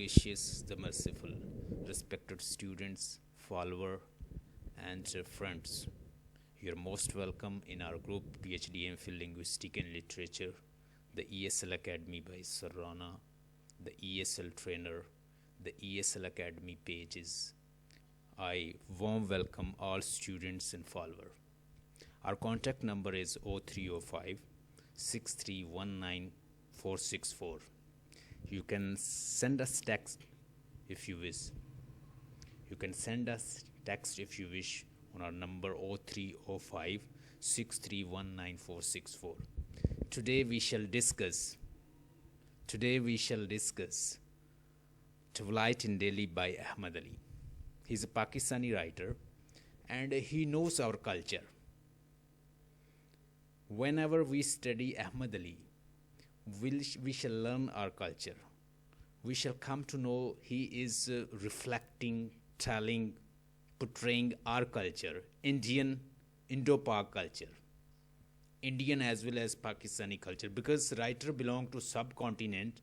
gracious, the merciful, respected students, follower, and friends. You're most welcome in our group PhD M.Phil Linguistics and Literature, the ESL Academy by Sir Rana, the ESL trainer, the ESL Academy pages. I warm welcome all students and followers. Our contact number is 0305 6319 464. You can send us text if you wish. You can send us text if you wish on our number 0305 6319 464. Today we shall discuss Twilight in Delhi by Ahmed Ali. He's a Pakistani writer and he knows our culture. Whenever we study Ahmed Ali, we shall learn our culture. We shall come to know he is reflecting, telling, portraying our culture, Indian, Indo-Pak culture, Indian as well as Pakistani culture. Because writer belonged to subcontinent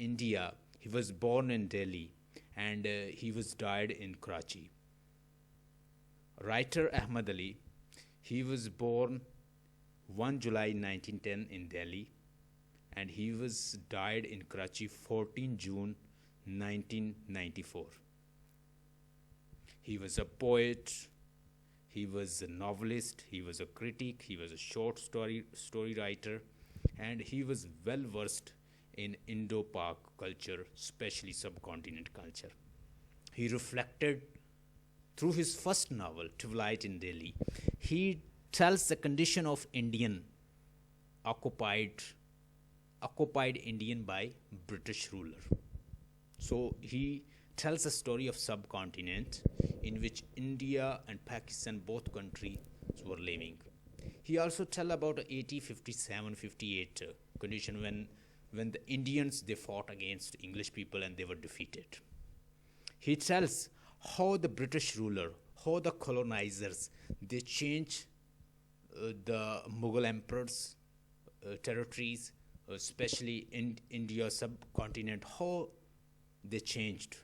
India. He was born in Delhi and he was died in Karachi. Writer Ahmed Ali, he was born 1 July 1910 in Delhi, and he was died in Karachi 14 June 1994. He was a poet, he was a novelist, he was a critic, he was a short story writer, and he was well versed in Indo-Pak culture, especially subcontinent culture. He reflected through his first novel, Twilight in Delhi. He tells the condition of Indian occupied Indian by British ruler. So he tells a story of subcontinent in which India and Pakistan, both countries, were living. He also tells about 1857-58 condition when the Indians, they fought against English people and they were defeated. He tells how the British ruler, how the colonizers, they changed the Mughal emperors' territories, especially in India subcontinent, how they changed,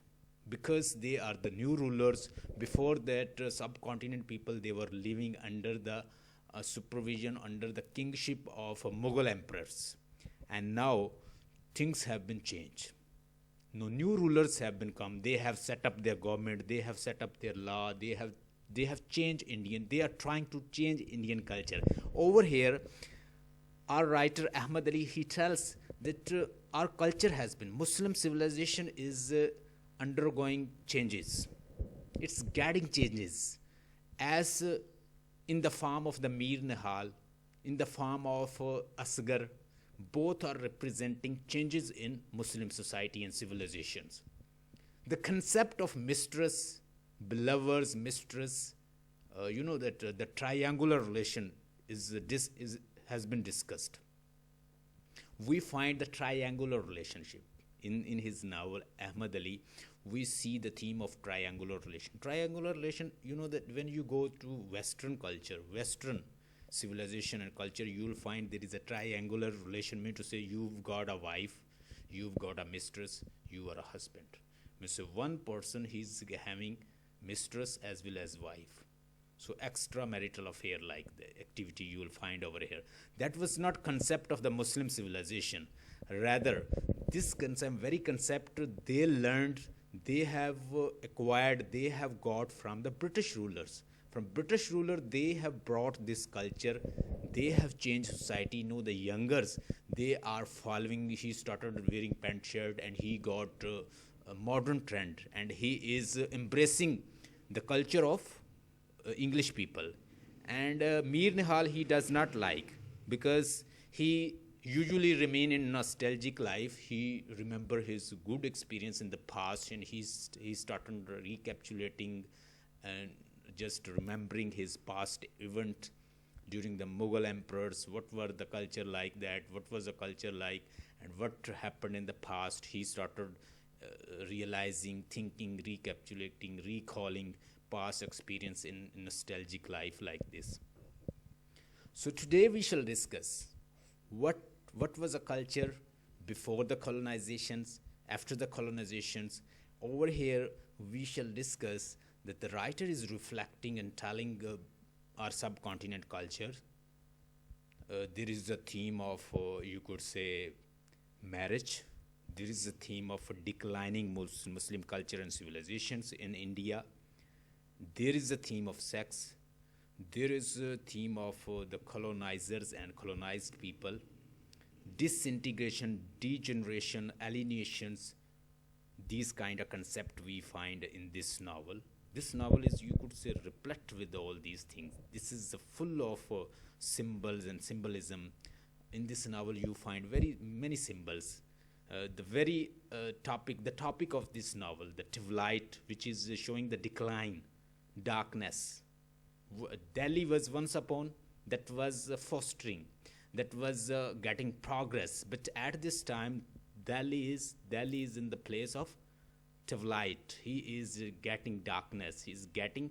because they are the new rulers. Before that, subcontinent people, they were living under the supervision, under the kingship of Mughal emperors, and now things have been changed. No, new rulers have been come. They have set up their government, they have set up their law, they have changed Indian. They are trying to change Indian culture. Over here, our writer Ahmed Ali, he tells that our culture has been, Muslim civilization is undergoing changes. It's getting changes, as in the form of the Mir Nihal, in the form of Asgar. Both are representing changes in Muslim society and civilizations. The concept of mistress, belovers, mistress, that the triangular relation has been discussed. We find the triangular relationship in his novel Ahmed Ali. We see the theme of triangular relation. Triangular relation, that when you go to Western culture, Western civilization and culture, you will find there is a triangular relation, mean to say you've got a wife, you've got a mistress, you are a husband. So one person, he's having mistress as well as wife. So extramarital affair like the activity you will find over here. That was not concept of the Muslim civilization. Rather, this very concept they learned, they have acquired, they have got from the British rulers. From British ruler, they have brought this culture. They have changed society. The youngers, they are following. He started wearing pant shirt and he got a modern trend, and he is embracing the culture of English people. And Mir Nihal, he does not like, because he usually remain in nostalgic life. He remember his good experience in the past, and he started recapitulating and just remembering his past event during the Mughal emperors. What were the culture like that? What was the culture like? And what happened in the past? He started realizing, thinking, recapitulating, recalling past experience in nostalgic life like this. So today we shall discuss what was a culture before the colonizations, after the colonizations. Over here, we shall discuss that the writer is reflecting and telling our subcontinent culture. There is a theme of, you could say, marriage. There is a theme of declining Muslim culture and civilizations in India. There is a theme of sex. There is a theme of the colonizers and colonized people. Disintegration, degeneration, alienations, these kind of concept we find in this novel. This novel is, you could say, replete with all these things. This is full of symbols and symbolism. In this novel, you find very many symbols. The topic of this novel, the Twilight, which is showing the decline, darkness. Delhi was once upon, that was fostering, that was getting progress. But at this time, Delhi is in the place of Twilight. He is getting darkness. He is getting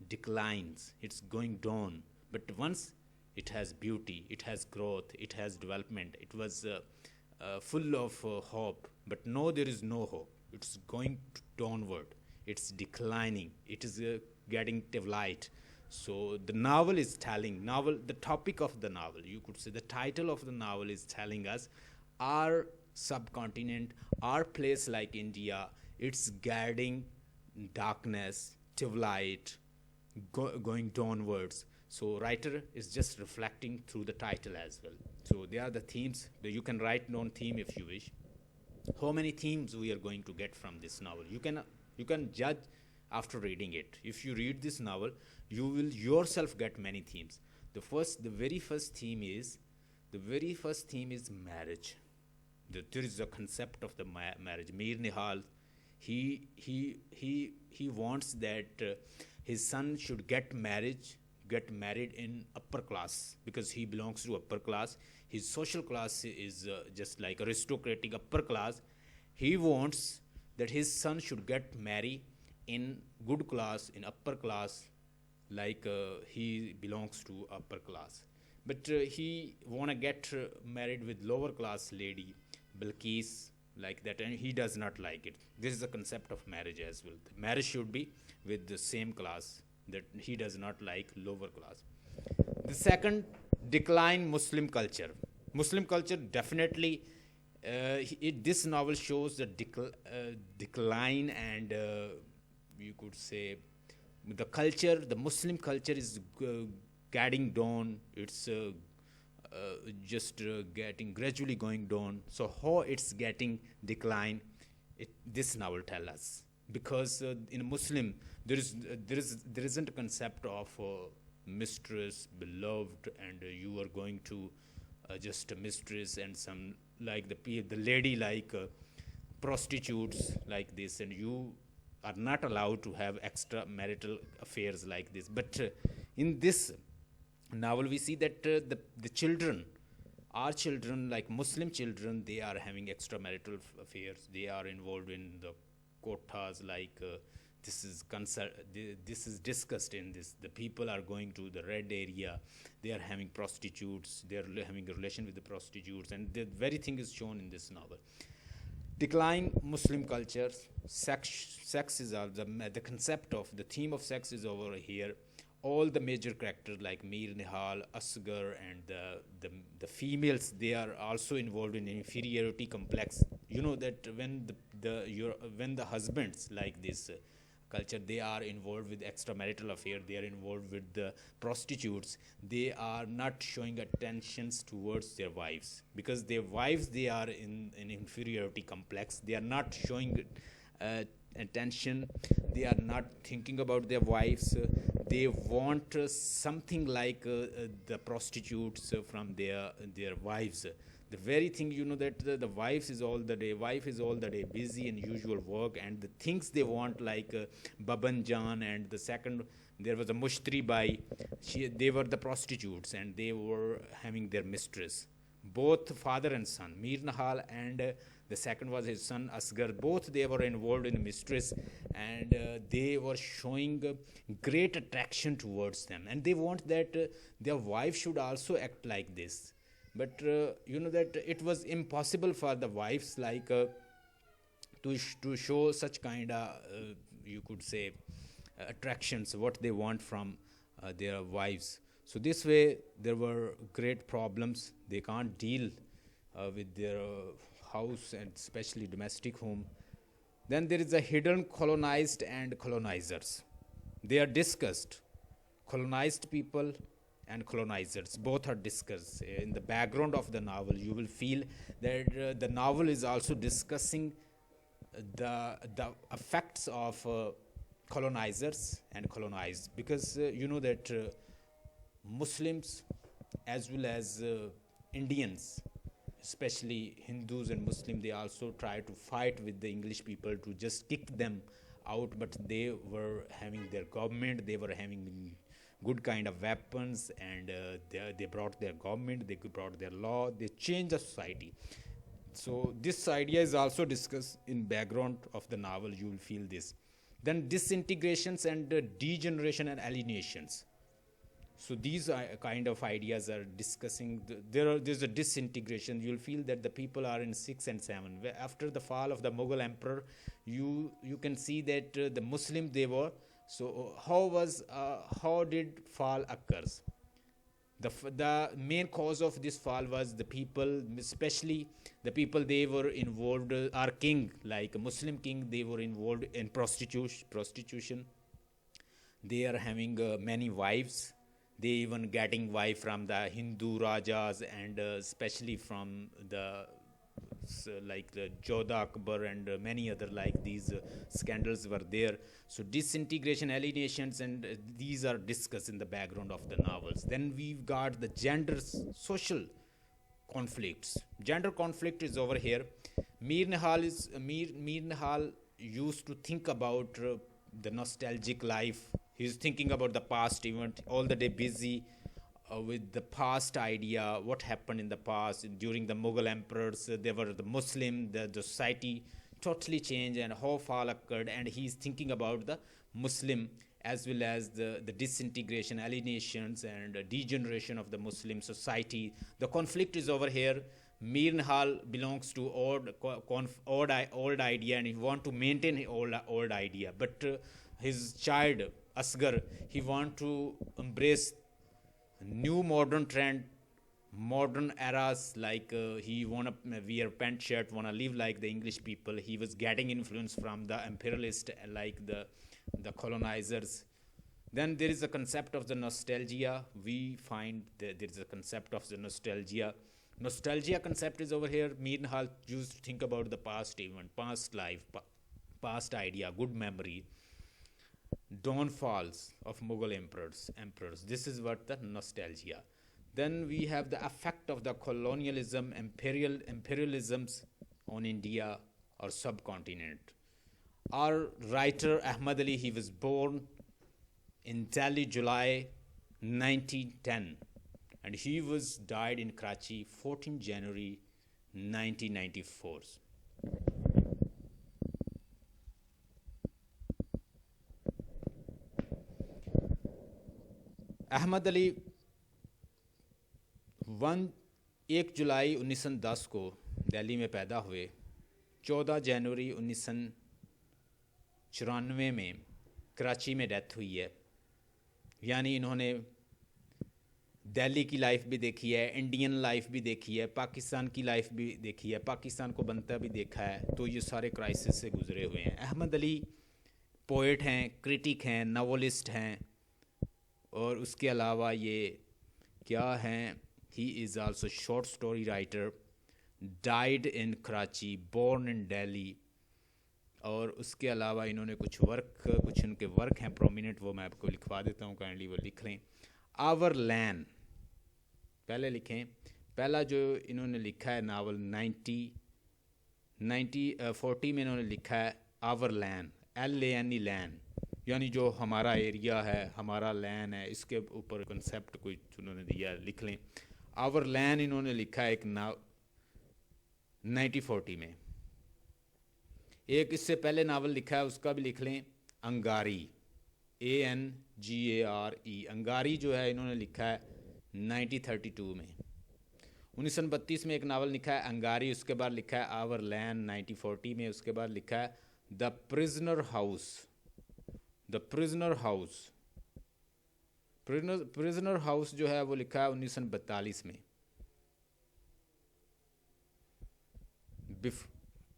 declines. It's going down. But once it has beauty, it has growth, it has development. It was full of hope. But no, there is no hope. It's going downward. It's declining. It is getting Twilight. So the novel is telling, the topic of the novel, you could say the title of the novel is telling us our subcontinent, our place like India, it's getting darkness, Twilight, going downwards. So writer is just reflecting through the title as well. So they are the themes. You can write down theme if you wish. How many themes we are going to get from this novel? You can judge after reading it. If you read this novel, you will yourself get many themes. The very first theme is marriage. There is a concept of the marriage. Mir Nihal, he wants that his son should get married in upper class, because he belongs to upper class. His social class is just like aristocratic upper class. He wants that his son should get married in good class, in upper class, like he belongs to upper class. But he wanna get married with lower class lady, Bilqis, like that, and he does not like it. This is the concept of marriage as well. The marriage should be with the same class, that he does not like lower class. The second, decline Muslim culture. Muslim culture definitely, this novel shows the decline and you could say the Muslim culture is getting down. It's just getting gradually going down. So how it's getting decline, this novel tell us, because in Muslim there isn't a concept of mistress, beloved, and you are going to just a mistress and some like the lady like prostitutes like this, and you are not allowed to have extramarital affairs like this. But in this novel, we see that the children, our children, like Muslim children, they are having extramarital affairs. They are involved in the quotas, like this is discussed in this. The people are going to the red area. They are having prostitutes. They are having a relation with the prostitutes, and the very thing is shown in this novel. Decline Muslim cultures. Sex is the concept of the theme of sex is over here. All the major characters like Mir Nihal, Asghar, and the females, they are also involved in inferiority complex. You know that when the husbands like this culture, they are involved with extramarital affair, they are involved with the prostitutes, they are not showing attentions towards their wives, because their wives, they are in an inferiority complex. They are not showing attention. They are not thinking about their wives. They want something like the prostitutes from their wives. The very thing, you know, that the wife is all the day busy in usual work, and the things they want, like Baban Jan, and the second there was a Mushtri Bai, they were the prostitutes, and they were having their mistress, both father and son, Mir Nahal, and the second was his son Asghar. Both they were involved in mistress, and they were showing great attraction towards them, and they want that their wife should also act like this. But you know that it was impossible for the wives, like to show such kind of you could say attractions, what they want from their wives. So this way there were great problems. They can't deal with their house and especially domestic home. Then there is a hidden colonized and colonizers. They are discussed. Colonized people and colonizers both are discussed. In the background of the novel, you will feel that the novel is also discussing the effects of colonizers and colonized, because you know that Muslims as well as Indians, especially Hindus and Muslims, they also try to fight with the English people to just kick them out, but they were having their government, they were having good kind of weapons, and they brought their government, they brought their law, they changed the society. So this idea is also discussed in background of the novel. You will feel this. Then disintegrations and degeneration and alienations. So these kind of ideas are discussing. There's a disintegration. You'll feel that the people are in 6 and 7. After the fall of the Mughal emperor, you can see that the Muslims they were. So how did fall occurs? The main cause of this fall was the people, especially the people they were involved. Our king, like a Muslim king, they were involved in prostitution. They are having many wives. They even getting wife from the Hindu Rajas, and especially from the like the Jodha Akbar and many other like these scandals were there. So disintegration, alienations, and these are discussed in the background of the novels. Then we've got the gender social conflicts. Gender conflict is over here. Mir Nihal used to think about the nostalgic life. He's thinking about the past event, all the day busy with the past idea, what happened in the past during the Mughal emperors. They were the Muslim, the society totally changed, and how fall occurred, and he's thinking about the Muslim as well as the disintegration, alienations, and degeneration of the Muslim society. The conflict is over here. Mir Nihal belongs to old idea, and he want to maintain old idea, but his child Asghar, he want to embrace new modern trend, modern eras, like he wanna wear pant shirt, wanna live like the English people. He was getting influence from the imperialist, like the colonizers. Then there is a concept of the nostalgia. We find that there is a concept of the nostalgia. Nostalgia concept is over here. Mir Nihal used to think about the past event, past life, past idea, good memory, downfalls of Mughal emperors. This is what the nostalgia. Then we have the effect of the colonialism, imperialisms on India or subcontinent. Our writer Ahmed Ali, he was born in Delhi, July 1910, and he was died in Karachi, 14 January 1994. Ahmad Ali 1 जुलाई 1910 को दिल्ली में पैदा हुए. 14 जनवरी 1994 में कराची में death हुई है. यानी इन्होंने दिल्ली की लाइफ भी देखी है, इंडियन लाइफ भी देखी है, पाकिस्तान की लाइफ भी देखी है, पाकिस्तान को बनता भी देखा है. तो ये सारे क्राइसिस से गुजरे हुए हैं. अहमद अली पोएट हैं, क्रिटिक हैं, नॉवलिस्ट हैं, और उसके अलावा ये क्या हैं, he is also short story writer, died in Karachi, born in Delhi. और उसके अलावा इन्होंने कुछ उनके वर्क हैं प्रोमिनेंट, वो मैं आपको लिखवा देता हूँ, काइंडली वो लिख लें. आवर लैंड पहले लिखें. पहला जो इन्होंने लिखा है नावल 1940 में इन्होंने लिखा है आवर लैंड, LANE लैंड, यानी जो हमारा एरिया है, हमारा लैंड है, इसके ऊपर कंसेप्ट कोई उन्होंने दिया, लिख लें. आवर लैंड इन्होंने लिखा है एक 1940 में. एक इससे पहले नावल लिखा है, उसका भी लिख लें, अंगारी, ANGARE. अंगारी जो है इन्होंने लिखा है 1932 में. 1932 में एक नावल लिखा है अंगारी, उसके बाद लिखा है आवर लैंड 1940 में, उसके बाद लिखा है the prisoner house, the prisoner house, prisoner house जो है वो लिखा है 1942 में।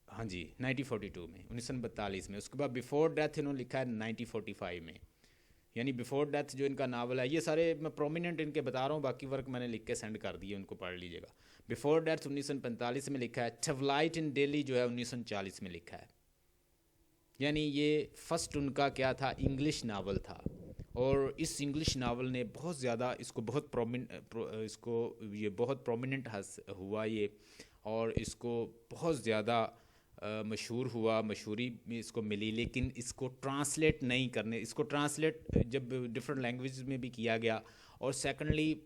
हाँ जी 1942 में, 1942 में। उसके बाद बिफोर डेथ इन्होंने लिखा है 1945 में, यानी बिफोर डेथ जो इनका नावल है, ये सारे मैं प्रोमिनेंट इनके बता रहा हूँ, बाकी वर्क मैंने लिख के सेंड कर दिए, उनको पढ़ लीजिएगा। बिफोर डेथ 1945 में लिखा है। ट्वाइलाइट इन दिल्ली जो है 1940 में लिखा है, यानी ये फर्स्ट उनका क्या था, इंग्लिश नावल था। और इस इंग्लिश नावल ने बहुत ज़्यादा इसको बहुत प्रोमिनेंट हुआ ये, और इसको बहुत ज़्यादा मशहूर हुआ, मशहूरी में इसको मिली। लेकिन इसको ट्रांसलेट नहीं करने, इसको ट्रांसलेट जब डिफरेंट लैंग्वेज में भी किया गया, और सेकेंडली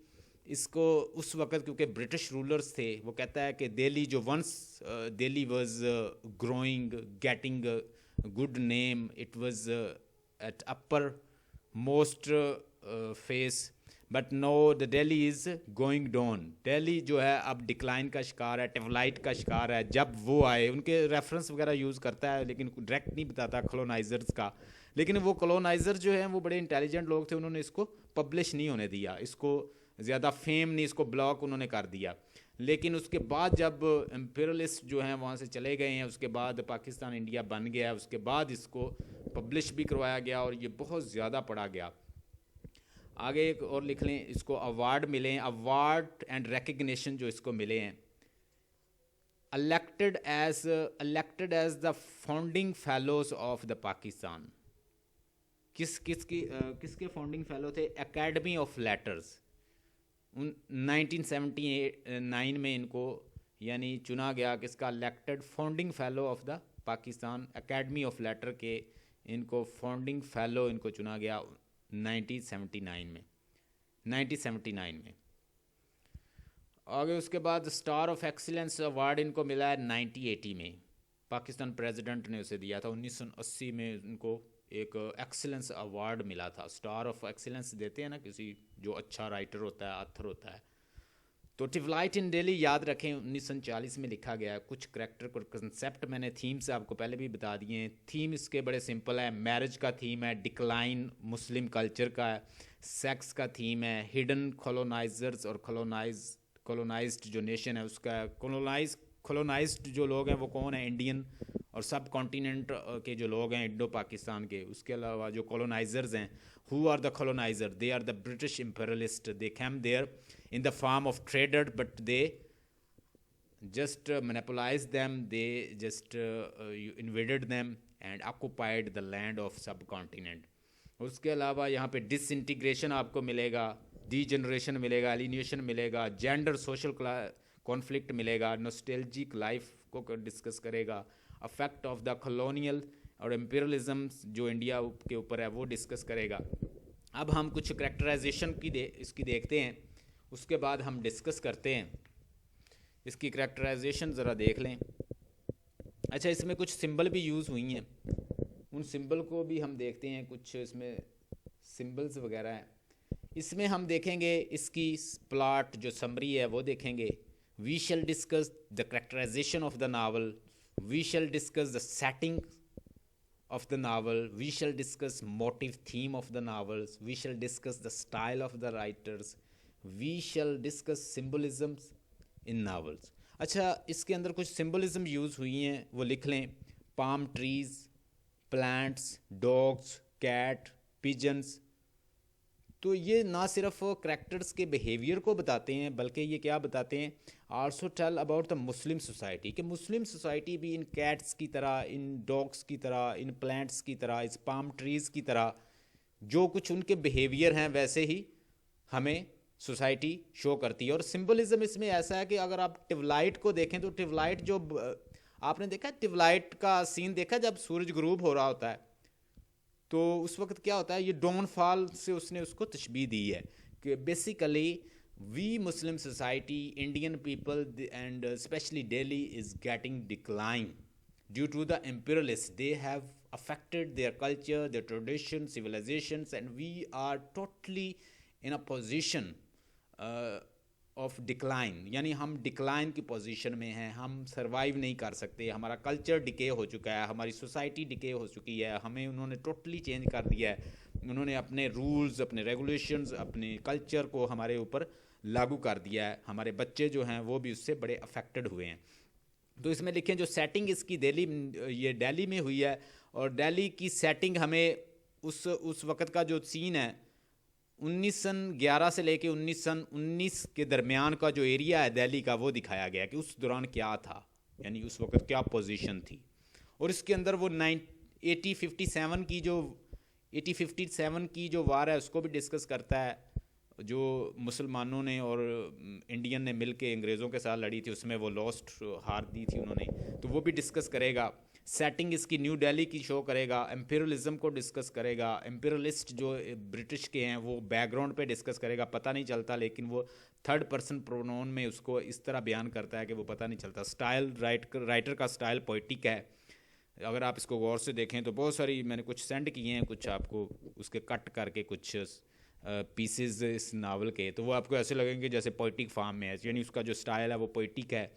इसको उस वक़्त क्योंकि ब्रिटिश रूलर्स थे, वो कहता है कि दिल्ली जो once Delhi was growing, getting good name, it was at upper most face, but no the Delhi is going down. Delhi जो है अब डिक्लाइन का शिकार है, ट्वाइलाइट का शिकार है। जब वो आए, उनके रेफरेंस वगैरह यूज़ करता है लेकिन डायरेक्ट नहीं बताता कॉलोनाइजर्स का, लेकिन वो कॉलोनाइजर जो हैं वो बड़े इंटेलिजेंट लोग थे, उन्होंने इसको पब्लिश नहीं होने दिया, इसको ज़्यादा फेम नहीं, इसको ब्लॉक उन्होंने कर दिया। लेकिन उसके बाद जब एम्पिरियलिस्ट जो हैं वहाँ से चले गए हैं, उसके बाद पाकिस्तान इंडिया बन गया, उसके बाद इसको पब्लिश भी करवाया गया और ये बहुत ज़्यादा पढ़ा गया। आगे एक और लिख लें, इसको अवार्ड मिले हैं, अवार्ड एंड रिकग्निशन जो इसको मिले हैं। elected as the founding fellows of the Pakistan. किसके फाउंडिंग फेलो थे? Academy of letters. 1979 में इनको यानी चुना गया, किसका? Elected founding fellow of the Pakistan, academy of letter के इनको फाउंडिंग फेलो इनको चुना गया 1979 में। आगे उसके बाद स्टार ऑफ एक्सीलेंस अवार्ड इनको मिला है 1980 में, पाकिस्तान प्रेसिडेंट ने उसे दिया था। 1980 में इनको एक एक्सीलेंस अवार्ड मिला था। स्टार ऑफ एक्सीलेंस देते हैं ना किसी जो अच्छा राइटर होता है, ऑथर होता है। तो ट्वाइलाइट इन दिल्ली याद रखें 1939 में लिखा गया है। कुछ करैक्टर को कंसेप्ट मैंने थीम से आपको पहले भी बता दिए हैं। थीम इसके बड़े सिंपल है। मैरिज का थीम है, डिक्लाइन मुस्लिम कल्चर का है, सेक्स का थीम है, हिडन कॉलोनाइजर्स और कॉलोनाइज्ड जो नेशन है उसका। कॉलोनाइज्ड जो लोग हैं वो कौन है? इंडियन और सब कॉन्टिनेंट के जो लोग हैं इंडो पाकिस्तान के। उसके अलावा जो कॉलोनाइजर्स हैं, who are the coloniser? They are the British imperialist. They came there in the form of trader, but they just monopolized them, they just invaded them and occupied the land of subcontinent. उसके अलावा यहाँ पे disintegration आपको मिलेगा, degeneration मिलेगा, alienation मिलेगा, gender social conflict मिलेगा, nostalgic life को डिस्कस करेगा, अफेक्ट ऑफ द कॉलोनियल और एम्पिरियलिज्म जो इंडिया के ऊपर है वो डिस्कस करेगा। अब हम कुछ करैक्टराइजेशन इसकी देखते हैं, उसके बाद हम डिस्कस करते हैं। इसकी करैक्टराइजेशन ज़रा देख लें। अच्छा, इसमें कुछ सिंबल भी यूज़ हुई हैं, उन सिंबल को भी हम देखते हैं। कुछ इसमें सिंबल्स वगैरह हैं। इसमें हम देखेंगे इसकी प्लॉट जो समरी है वो देखेंगे। We shall discuss the characterisation of the novel, we shall discuss the setting of the novel, we shall discuss motive theme of the novels, we shall discuss the style of the writers, we shall discuss symbolisms in novels. अच्छा, इसके अंदर कुछ symbolism use हुई हैं वो लिख लें। Palm trees, plants, dogs, cat, pigeons. तो ये ना सिर्फ करैक्टर्स के बिहेवियर को बताते हैं बल्कि ये क्या बताते हैं, also tell about the Muslim society, कि मुस्लिम सोसाइटी भी इन कैट्स की तरह, इन डॉग्स की तरह, इन प्लांट्स की तरह, इस पाम ट्रीज़ की तरह जो कुछ उनके बिहेवियर हैं वैसे ही हमें सोसाइटी शो करती है। और सिंबलिज्म इसमें ऐसा है कि अगर आप ट्वाइलाइट को देखें तो ट्वाइलाइट जो आपने देखा, ट्वाइलाइट का सीन देखा जब सूरज गुरूब हो रहा होता है तो उस वक्त क्या होता है, ये डाउनफॉल से उसने उसको तशबीह दी है कि basically we Muslim society, Indian people and specially Delhi is getting decline due to the imperialists. They have affected their culture, their traditions, civilizations, and we are totally in a position of decline, یعنی ہم decline کی position میں ہیں، ہم survive نہیں کر سکتے، ہمارا کلچر ڈکے ہو چکا ہے، ہماری سوسائٹی ڈکے ہو چکی ہے، ہمیں انہوں نے ٹوٹلی چینج کر دیا ہے، انہوں نے اپنے رولز، اپنے ریگولیشنز، اپنے کلچر کو ہمارے اوپر لاگو کر دیا ہے، ہمارے بچے جو ہیں وہ بھی اس سے بڑے افیکٹڈ ہوئے ہیں. تو اس میں لکھیں جو سیٹنگ اس کی یہ دہلی میں ہوئی ہے، اور دہلی کی سیٹنگ ہمیں اس وقت کا جو سین ہے 1911 سے لے کے 1919 کے درمیان کا جو ایریا ہے دہلی کا، وہ دکھایا گیا کہ اس دوران کیا تھا، یعنی اس وقت کیا پوزیشن تھی. اور اس کے اندر وہ 1857 کی جو وار ہے اس کو بھی ڈسکس کرتا ہے، جو مسلمانوں نے اور انڈین نے مل کے انگریزوں کے ساتھ لڑی تھی، اس میں وہ لاسٹ ہار دی تھی انہوں نے، تو وہ بھی ڈسکس کرے گا. سیٹنگ اس کی نیو دہلی کی شو کرے گا، امپیریلزم کو ڈسکس کرے گا، امپیریلسٹ جو برٹش کے ہیں وہ بیک گراؤنڈ پہ ڈسکس کرے گا، پتہ نہیں چلتا لیکن وہ تھرڈ پرسن پرونون میں اس کو اس طرح بیان کرتا ہے کہ وہ پتہ نہیں چلتا. سٹائل رائٹر کا سٹائل پوئٹک ہے، اگر آپ اس کو غور سے دیکھیں تو بہت ساری میں نے کچھ سینڈ کیے ہیں، کچھ آپ کو اس کے کٹ کر کے کچھ پیسز اس ناول کے، تو وہ آپ کو ایسے لگیں گے جیسے پوئٹک فارم میں ہے، یعنی اس کا جو سٹائل ہے وہ پوئٹک ہے.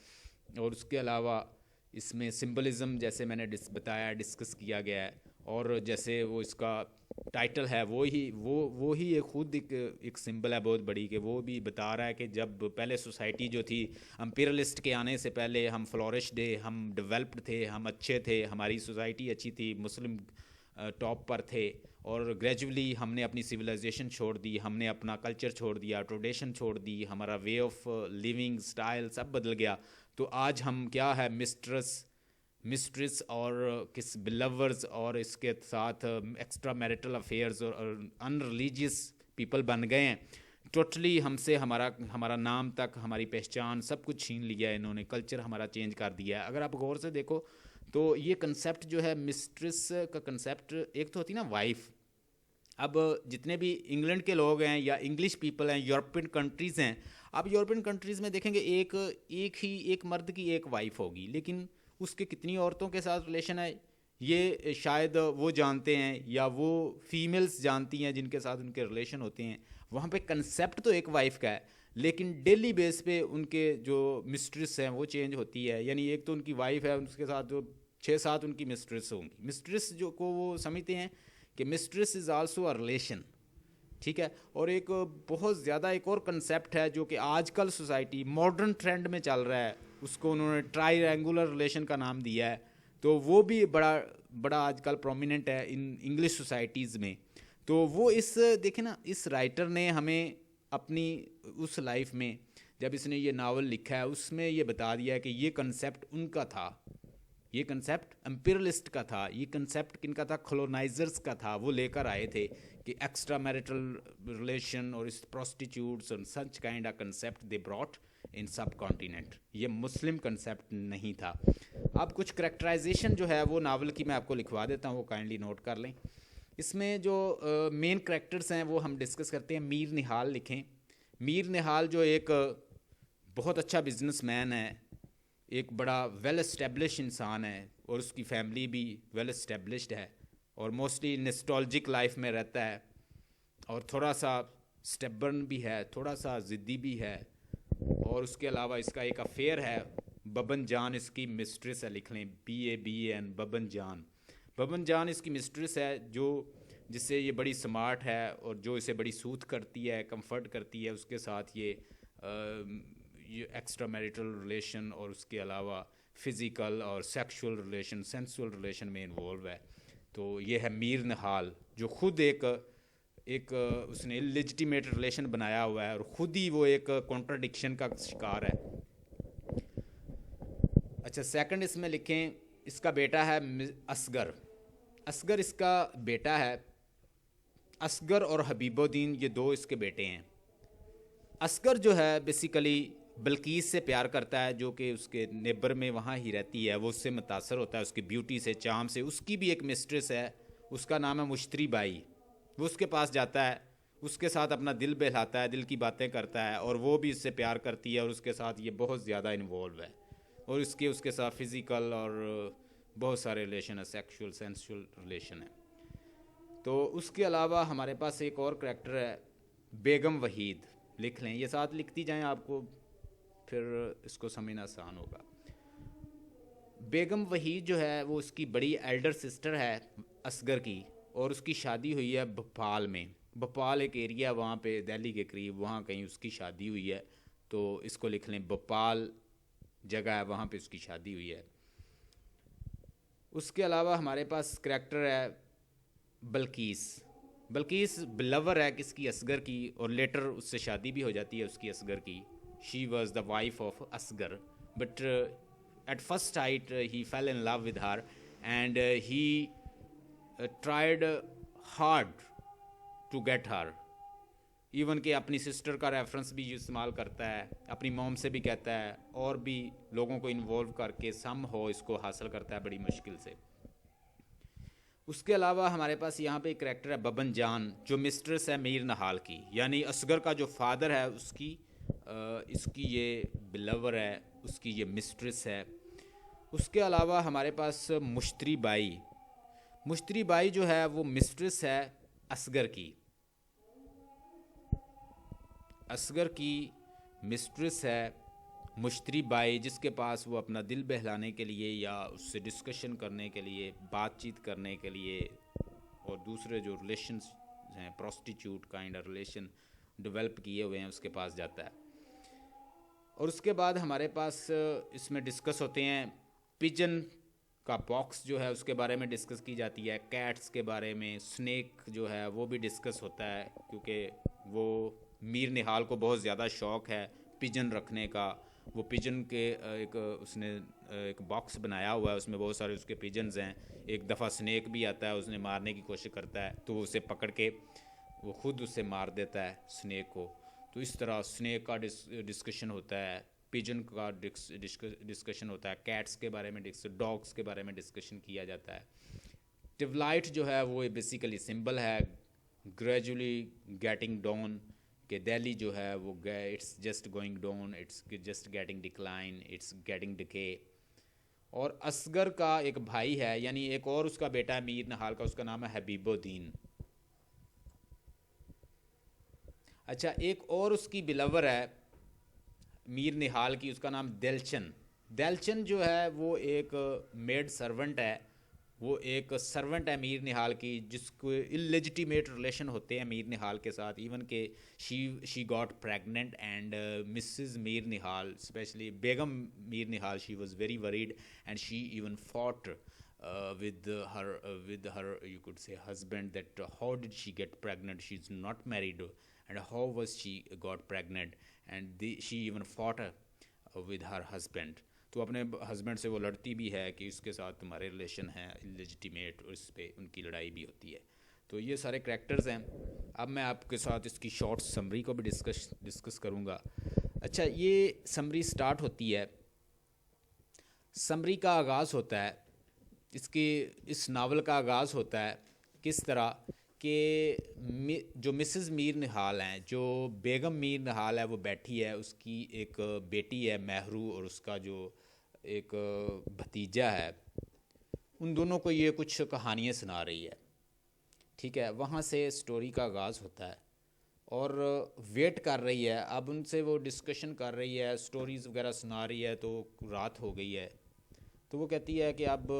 اور اس کے علاوہ اس میں سمبلزم جیسے میں نے بتایا ڈسکس کیا گیا ہے، اور جیسے وہ اس کا ٹائٹل ہے وہی ایک خود ایک سمبل ہے بہت بڑی، کہ وہ بھی بتا رہا ہے کہ جب پہلے سوسائٹی جو تھی امپیریلسٹ کے آنے سے پہلے ہم فلورش دے، ہم ڈیولپڈ تھے، ہم اچھے تھے، ہماری سوسائٹی اچھی تھی، مسلم ٹاپ پر تھے، اور گریجولی ہم نے اپنی سویلائزیشن چھوڑ دی، ہم نے اپنا کلچر چھوڑ دیا، ٹریڈیشن چھوڑ دی، ہمارا وے آف لیونگ سٹائل سب بدل گیا. تو آج ہم کیا ہے مسٹرس اور کس بلورز اور اس کے ساتھ ایکسٹرا میریٹل افیئرز اور ان ریلیجیس پیپل بن گئے ہیں. ٹوٹلی ہم سے ہمارا نام تک، ہماری پہچان سب کچھ چھین لیا ہے انہوں نے، کلچر ہمارا چینج کر دیا ہے. اگر آپ غور سے دیکھو تو یہ کنسیپٹ جو ہے مسٹرس کا کنسیپٹ، ایک تو ہوتی نا وائف. اب جتنے بھی انگلینڈ کے لوگ ہیں یا انگلش پیپل ہیں، یورپین کنٹریز ہیں، آپ یورپین کنٹریز میں دیکھیں گے ایک مرد کی ایک وائف ہوگی، لیکن اس کے کتنی عورتوں کے ساتھ ریلیشن ہے یہ شاید وہ جانتے ہیں یا وہ فیمیلز جانتی ہیں جن کے ساتھ ان کے ریلیشن ہوتے ہیں. وہاں پہ کنسیپٹ تو ایک وائف کا ہے، لیکن ڈیلی بیس پہ ان کے جو مسٹریس ہیں وہ چینج ہوتی ہے. یعنی ایک تو ان کی وائف ہے، اس کے ساتھ جو 6-7 ان کی مسٹریس ہوں گی. مسٹریس جو کو وہ سمجھتے ہیں کہ mistress is also a relation, ٹھیک ہے. اور ایک بہت زیادہ ایک اور کنسیپٹ ہے جو کہ آج کل سوسائٹی ماڈرن ٹرینڈ میں چل رہا ہے، اس کو انہوں نے ٹرائی رینگولر ریلیشن کا نام دیا ہے. تو وہ بھی بڑا آج کل پرومیننٹ ہے ان انگلش سوسائٹیز میں. تو وہ دیکھیں نا، اس رائٹر نے ہمیں اپنی اس لائف میں جب اس نے یہ ناول لکھا ہے اس میں یہ بتا دیا ہے کہ یہ کنسیپٹ ان کا تھا، یہ کنسیپٹ امپیریلسٹ کا تھا، یہ کنسیپٹ کن کا تھا، کولونائزرز کا تھا. وہ لے کر آئے تھے کہ ایکسٹرا میریٹل ریلیشن اور پروسٹیٹیوٹس اور such kind of concept they brought in sub continent. یہ مسلم کنسیپٹ نہیں تھا. اب کچھ کریکٹرائزیشن جو ہے وہ ناول کی میں آپ کو لکھوا دیتا ہوں، وہ کائنڈلی نوٹ کر لیں. اس میں جو مین کریکٹرز ہیں وہ ہم ڈسکس کرتے ہیں. میر نہال لکھیں. میر نہال جو ایک بہت اچھا بزنس مین ہے، ایک بڑا ویل اسٹیبلش انسان ہے، اور اس کی فیملی بھی ویل اسٹیبلشڈ ہے، اور موسٹلی نسٹالجک لائف میں رہتا ہے، اور تھوڑا سا اسٹیبرن بھی ہے، تھوڑا سا ضدی بھی ہے. اور اس کے علاوہ اس کا ایک افیئر ہے، ببن جان اس کی مسٹریس ہے. لکھ لیں BABAN، ببن جان. ببن جان اس کی مسٹریس ہے، جس سے یہ بڑی سمارٹ ہے اور جو اسے بڑی سوتھ کرتی ہے، کمفرٹ کرتی ہے. اس کے ساتھ یہ ایکسٹرا میریٹل ریلیشن اور اس کے علاوہ فزیکل اور سیکشول ریلیشن، سینسول ریلیشن میں انوالو ہے. تو یہ ہے میر نہال، جو خود ایک اس نے لیجٹیمیٹ ریلیشن بنایا ہوا ہے، اور خود ہی وہ ایک کانٹرڈکشن کا شکار ہے. اچھا، سیکنڈ اس میں لکھیں، اس کا بیٹا ہے اصغر. اصغر اس کا بیٹا ہے. اصغر اور حبیب الدین یہ دو اس کے بیٹے ہیں. اصغر جو ہے بیسیکلی بلقیس سے پیار کرتا ہے، جو کہ اس کے نیبر میں وہاں ہی رہتی ہے. وہ اس سے متاثر ہوتا ہے، اس کی بیوٹی سے، چام سے. اس کی بھی ایک مسٹریس ہے، اس کا نام ہے مشتری بائی. وہ اس کے پاس جاتا ہے، اس کے ساتھ اپنا دل بہلاتا ہے، دل کی باتیں کرتا ہے، اور وہ بھی اس سے پیار کرتی ہے، اور اس کے ساتھ یہ بہت زیادہ انوالو ہے. اور اس کے ساتھ فزیکل اور بہت سارے ریلیشن ہے، سیکشول سینسول ریلیشن ہے. تو اس کے علاوہ ہمارے پاس ایک اور کریکٹر ہے بیگم وحید. لکھ لیں, یہ ساتھ لکھتی جائیں, آپ کو پھر اس کو سمجھنا آسان ہوگا. بیگم وحید جو ہے وہ اس کی بڑی ایلڈر سسٹر ہے اصغر کی, اور اس کی شادی ہوئی ہے بھوپال میں. بھوپال ایک ایریا وہاں پہ دہلی کے قریب, وہاں کہیں اس کی شادی ہوئی ہے, تو اس کو لکھ لیں بھوپال جگہ ہے, وہاں پہ اس کی شادی ہوئی ہے. اس کے علاوہ ہمارے پاس کریکٹر ہے بلقیس. بلقیس بلور ہے کس کی, اصغر کی, اور لیٹر اس سے شادی بھی ہو جاتی ہے اس کی اصغر کی. She was the wife of Asghar, but at first sight he fell in love with her and he tried hard to get her. Even کہ اپنی سسٹر کا ریفرنس بھی استعمال کرتا ہے, اپنی موم سے بھی کہتا ہے, اور بھی لوگوں کو انوالو کر کے سم ہو اس کو حاصل کرتا ہے بڑی مشکل سے. اس کے علاوہ ہمارے پاس یہاں پہ ایک کریکٹر ہے ببن جان, جو مسٹریس ہے میر نہال کی, یعنی اصغر کا جو فادر ہے اس کی یہ بلور ہے, اس کی یہ مسٹریس ہے. اس کے علاوہ ہمارے پاس مشتری بائی. مشتری بائی جو ہے وہ مسٹریس ہے اصغر کی. اصغر کی مسٹریس ہے مشتری بائی, جس کے پاس وہ اپنا دل بہلانے کے لیے یا اس سے ڈسکشن کرنے کے لیے, بات چیت کرنے کے لیے, اور دوسرے جو ریلیشنز ہیں پروسٹیچیوٹ کائنڈ آف ریلیشن ڈیولپ کیے ہوئے ہیں اس کے پاس جاتا ہے. اور اس کے بعد ہمارے پاس اس میں ڈسکس ہوتے ہیں پجن کا باکس جو ہے اس کے بارے میں ڈسکس کی جاتی ہے, کیٹس کے بارے میں, سنیک جو ہے وہ بھی ڈسکس ہوتا ہے, کیونکہ وہ میر نہال کو بہت زیادہ شوق ہے پجن رکھنے کا. وہ پجن کے اس نے ایک باکس بنایا ہوا ہے, اس میں بہت سارے اس کے پجنز ہیں. ایک دفعہ سنیک بھی آتا ہے, اس نے مارنے کی کوشش کرتا ہے, تو وہ اسے پکڑ کے وہ خود اسے مار دیتا ہے سنیک کو. تو اس طرح سنیک کا ڈسکشن ہوتا ہے, پجن کا ڈسکشن ہوتا ہے, کیٹس کے بارے میں ڈاگس کے بارے میں ڈسکشن کیا جاتا ہے. ٹیولائٹ جو ہے وہ بیسیکلی سمبل ہے گریجولی گیٹنگ ڈاؤن, کہ دہلی جو ہے وہ it's just going down, it's just getting decline, it's getting decay. اور اصغر کا ایک بھائی ہے, یعنی ایک اور اس کا بیٹا ہے میر نہال کا, اس کا نام ہے حبیب الدین. اچھا, ایک اور اس کی بلور ہے میر نہال کی, اس کا نام دلچن. دلچن جو ہے وہ ایک میڈ سرونٹ ہے, وہ ایک سرونٹ ہے میر نہال کی, جس کو اللیجیٹیمیٹ ریلیشن ہوتے ہیں میر نہال کے ساتھ. ایون کہ she got pregnant and Mrs Mir Nihal, especially Begum Mir Nihal, she was very worried and she even fought with her you could say husband that how did she get pregnant, she's not married, and how was she got pregnant, and she even fought with her husband. تو اپنے husband سے وہ لڑتی بھی ہے کہ اس کے ساتھ تمہارے ریلیشن ہیں اللیجیٹیمیٹ, اور اس پہ ان کی لڑائی بھی ہوتی ہے. تو یہ سارے کریکٹرز ہیں. اب میں آپ کے ساتھ اس کی شارٹ سمری کو بھی ڈسکس کروں گا. اچھا, یہ سمری سٹارٹ ہوتی ہے, سمری کا آغاز ہوتا ہے, اس ناول کا آغاز ہوتا ہے کس طرح کہ جو مسز میر نہال ہیں, جو بیگم میر نہال ہے وہ بیٹھی ہے, اس کی ایک بیٹی ہے مہرو, اور اس کا جو ایک بھتیجا ہے, ان دونوں کو یہ کچھ کہانیاں سنا رہی ہے. ٹھیک ہے, وہاں سے سٹوری کا آغاز ہوتا ہے, اور ویٹ کر رہی ہے. اب ان سے وہ ڈسکشن کر رہی ہے, سٹوریز وغیرہ سنا رہی ہے, تو رات ہو گئی ہے. تو وہ کہتی ہے کہ اب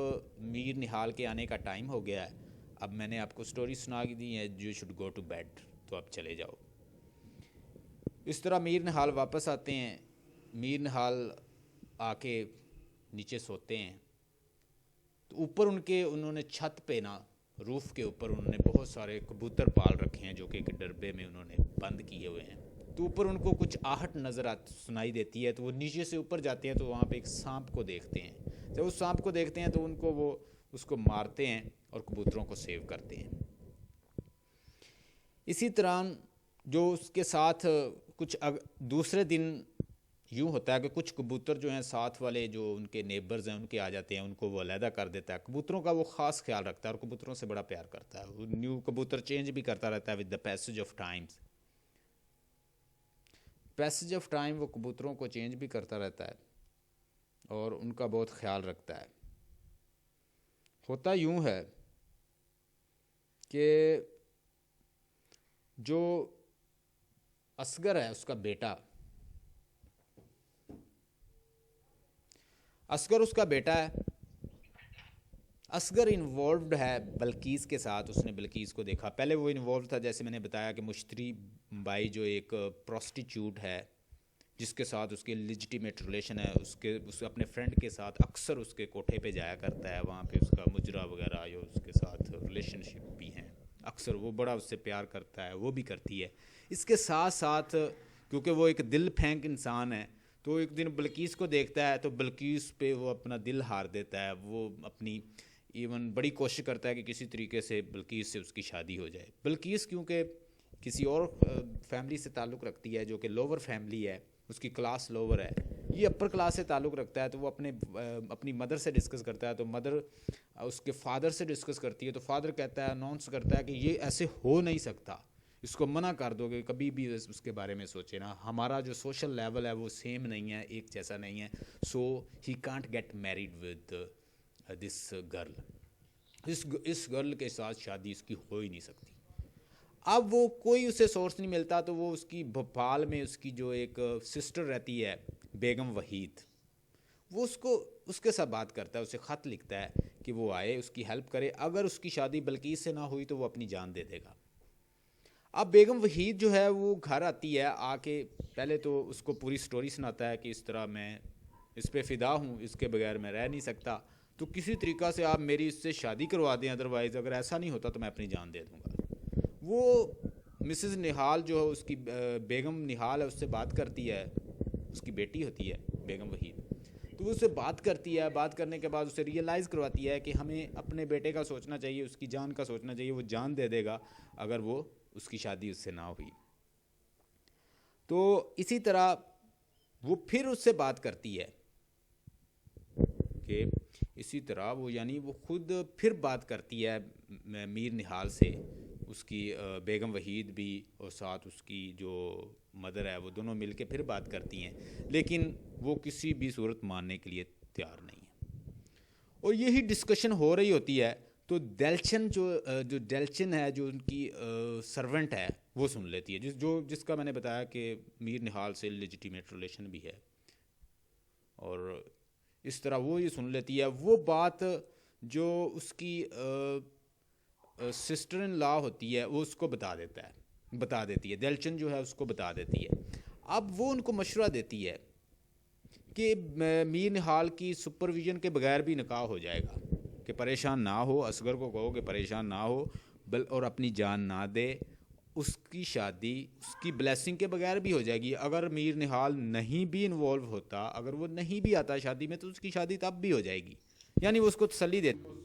میر نہال کے آنے کا ٹائم ہو گیا ہے, اب میں نے آپ کو سٹوری سنا دی ہے, you should go to bed, تو آپ چلے جاؤ. اس طرح میر نہال واپس آتے ہیں. میر نہال آ کے نیچے سوتے ہیں, تو اوپر انہوں نے چھت پہ نا, روف کے اوپر انہوں نے بہت سارے کبوتر پال رکھے ہیں, جو کہ ایک ڈربے میں انہوں نے بند کیے ہوئے ہیں. تو اوپر ان کو کچھ آہٹ سنائی دیتی ہے, تو وہ نیچے سے اوپر جاتے ہیں, تو وہاں پہ ایک سانپ کو دیکھتے ہیں. جب اس سانپ کو دیکھتے ہیں تو وہ اس کو مارتے ہیں اور کبوتروں کو سیو کرتے ہیں. اسی طرح جو اس کے ساتھ کچھ دوسرے دن یوں ہوتا ہے کہ کچھ کبوتر جو ہیں ساتھ والے جو ان کے نیبرز ہیں ان کے آ جاتے ہیں, ان کو وہ علیحدہ کر دیتا ہے. کبوتروں کا وہ خاص خیال رکھتا ہے اور کبوتروں سے بڑا پیار کرتا ہے. وہ نیو کبوتر چینج بھی کرتا رہتا ہے with the passage of Times. Passage of time وہ کبوتروں کو چینج بھی کرتا رہتا ہے اور ان کا بہت خیال رکھتا ہے. ہوتا یوں ہے کہ جو اصغر ہے اس کا بیٹا، اصغر اس کا بیٹا ہے، اصغر انوالوڈ ہے بلقیس کے ساتھ. اس نے بلقیس کو دیکھا، پہلے وہ انوالو تھا جیسے میں نے بتایا کہ مشتری بائی جو ایک پروسٹیچیوٹ ہے جس کے ساتھ اس کے لیجیٹیمیٹ ریلیشن ہے، اس اپنے فرینڈ کے ساتھ اکثر اس کے کوٹھے پہ جایا کرتا ہے، وہاں پہ اس کا مجرا وغیرہ جو اس کے ساتھ ریلیشن شپ بھی ہیں، اکثر وہ بڑا اس سے پیار کرتا ہے، وہ بھی کرتی ہے. اس کے ساتھ ساتھ کیونکہ وہ ایک دل پھینک انسان ہے تو ایک دن بلقیس کو دیکھتا ہے تو بلقیس پہ وہ اپنا دل ہار دیتا ہے. وہ اپنی ایون بڑی کوشش کرتا ہے کہ کسی طریقے سے بلقیس سے اس کی شادی ہو جائے. بلقیس کیونکہ کسی اور فیملی سے تعلق رکھتی ہے جو کہ لوور فیملی ہے، اس کی کلاس لوور ہے، یہ اپر کلاس سے تعلق رکھتا ہے، تو وہ اپنی مدر سے ڈسکس کرتا ہے، تو مدر اس کے فادر سے ڈسکس کرتی ہے، تو فادر کہتا ہے، اناؤنس کرتا ہے کہ یہ ایسے ہو نہیں سکتا، اس کو منع کر دو کہ کبھی بھی اس کے بارے میں سوچے نا، ہمارا جو سوشل لیول ہے وہ سیم نہیں ہے، ایک جیسا نہیں ہے، so he can't get married with this girl, اس گرل کے ساتھ شادی اس کی ہو ہی نہیں سکتی. اب وہ کوئی اسے سورس نہیں ملتا تو وہ اس کی بھوپال میں اس کی جو ایک سسٹر رہتی ہے بیگم وحید، وہ اس کے ساتھ بات کرتا ہے، اسے خط لکھتا ہے کہ وہ آئے اس کی ہیلپ کرے، اگر اس کی شادی بلقیس سے نہ ہوئی تو وہ اپنی جان دے دے گا. اب بیگم وحید جو ہے وہ گھر آتی ہے، آ کے پہلے تو اس کو پوری سٹوری سناتا ہے کہ اس طرح میں اس پہ فدا ہوں، اس کے بغیر میں رہ نہیں سکتا، تو کسی طریقہ سے آپ میری اس سے شادی کروا دیں، ادروائز اگر ایسا نہیں ہوتا تو میں اپنی جان دے دوں گا. وہ مسز نہال جو ہے اس کی بیگم نہال ہے، اس سے بات کرتی ہے، اس کی بیٹی ہوتی ہے بیگم وحید، تو وہ اس سے بات کرتی ہے، بات کرنے کے بعد اسے ریئلائز کرواتی ہے کہ ہمیں اپنے بیٹے کا سوچنا چاہیے، اس کی جان کا سوچنا چاہیے، وہ جان دے دے گا اگر وہ اس کی شادی اس سے نہ ہوئی. تو اسی طرح وہ پھر اس سے بات کرتی ہے کہ اسی طرح وہ یعنی وہ خود پھر بات کرتی ہے میر نہال سے، اس کی بیگم وحید بھی اور ساتھ اس کی جو مدر ہے، وہ دونوں مل کے پھر بات کرتی ہیں، لیکن وہ کسی بھی صورت ماننے کے لیے تیار نہیں ہے. اور یہی ڈسکشن ہو رہی ہوتی ہے تو ڈیلچن جو ڈیلچن ہے جو ان کی سرونٹ ہے وہ سن لیتی ہے، جس کا میں نے بتایا کہ میر نہال سے لیجیٹیمیٹ ریلیشن بھی ہے، اور اس طرح وہ یہ سن لیتی ہے. وہ بات جو اس کی سسٹر ان لا ہوتی ہے وہ اس کو بتا دیتی ہے، دلچن جو ہے اس کو بتا دیتی ہے. اب وہ ان کو مشورہ دیتی ہے کہ میر نہال کی سپرویژن کے بغیر بھی نکاح ہو جائے گا، کہ پریشان نہ ہو، اصغر کو کہو کہ پریشان نہ ہو اور اپنی جان نہ دے، اس کی شادی اس کی بلیسنگ کے بغیر بھی ہو جائے گی. اگر میر نہال نہیں بھی انوالو ہوتا، اگر وہ نہیں بھی آتا شادی میں، تو اس کی شادی تب بھی ہو جائے گی، یعنی وہ اس کو تسلی دیتے.